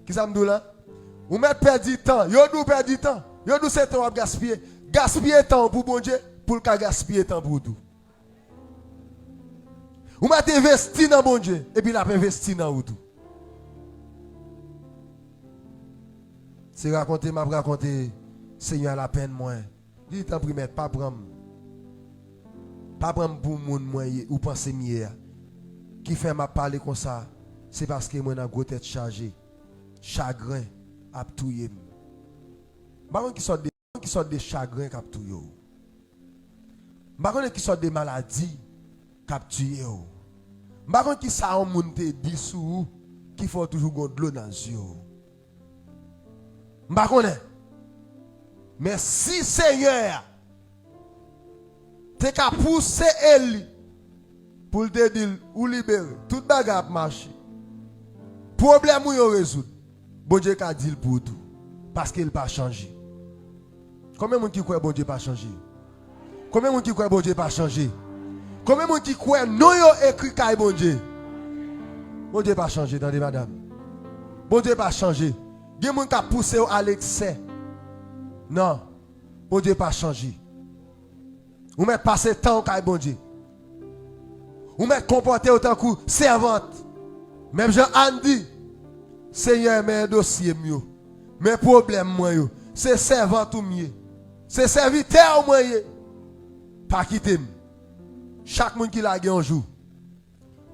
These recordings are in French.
Qui ça me dit là? Ou mettre perdre du temps. Yo dou perdre du temps. Yo dou c'est temps à gaspiller. Gaspiller temps pour bon Dieu, pour le gaspiller temps pour tout. Ou mettre investi dans bon Dieu et puis la investi dans tout. C'est raconter, m'a raconter Seigneur la peine moi. Dis t'en prie mettre pas prendre. Pas prendre pour monde moi ou penser mieux. Qui fait m'a parler comme ça, c'est parce que moi dans gros tête chargée. Chagrin a touyer. Baron qui sort des chagrins qui a touyer. Baron qui sort des maladies qui a tué. Baron qui ça on monde te dit sous qui faut toujours de l'eau dans les yeux. Baron mais si Seigneur t'es qu'à pousser elle pour te dire ou libérer toute bagarre marcher. Problème ou yo résoudre. Bon Dieu qu'a dit pour tout parce qu'il pas changé. Combien de gens qui croient bon Dieu pas changé? Combien de gens qui croient bon Dieu pas changé? Combien de gens qui croient non yo écrit kay bon Dieu? Bon Dieu pas changé dans des madame. Bon Dieu pas changé. Il y a des gens qui poussé à l'excès. Non. Bon Dieu pas changé. Ou met passer temps kay bon Dieu. Ou met comporter autant que servante. Même Jean-Anne dit Seigneur, mais un dossier mieux. Mais problème moi yo, c'est servant tout mieux. C'est serviteur moi yo. Pas quitter. Chaque monde qui l'a un jour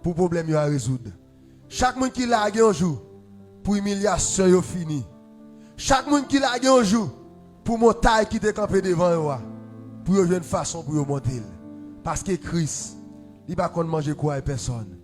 pour problème yo à résoudre. Chaque monde qui l'a un jour pour humiliation yo fini. Chaque monde qui l'a un jour pour montagne qui te camper devant yo pour yo une façon pour yo monter. Parce que Christ, il va pas manger quoi à personne.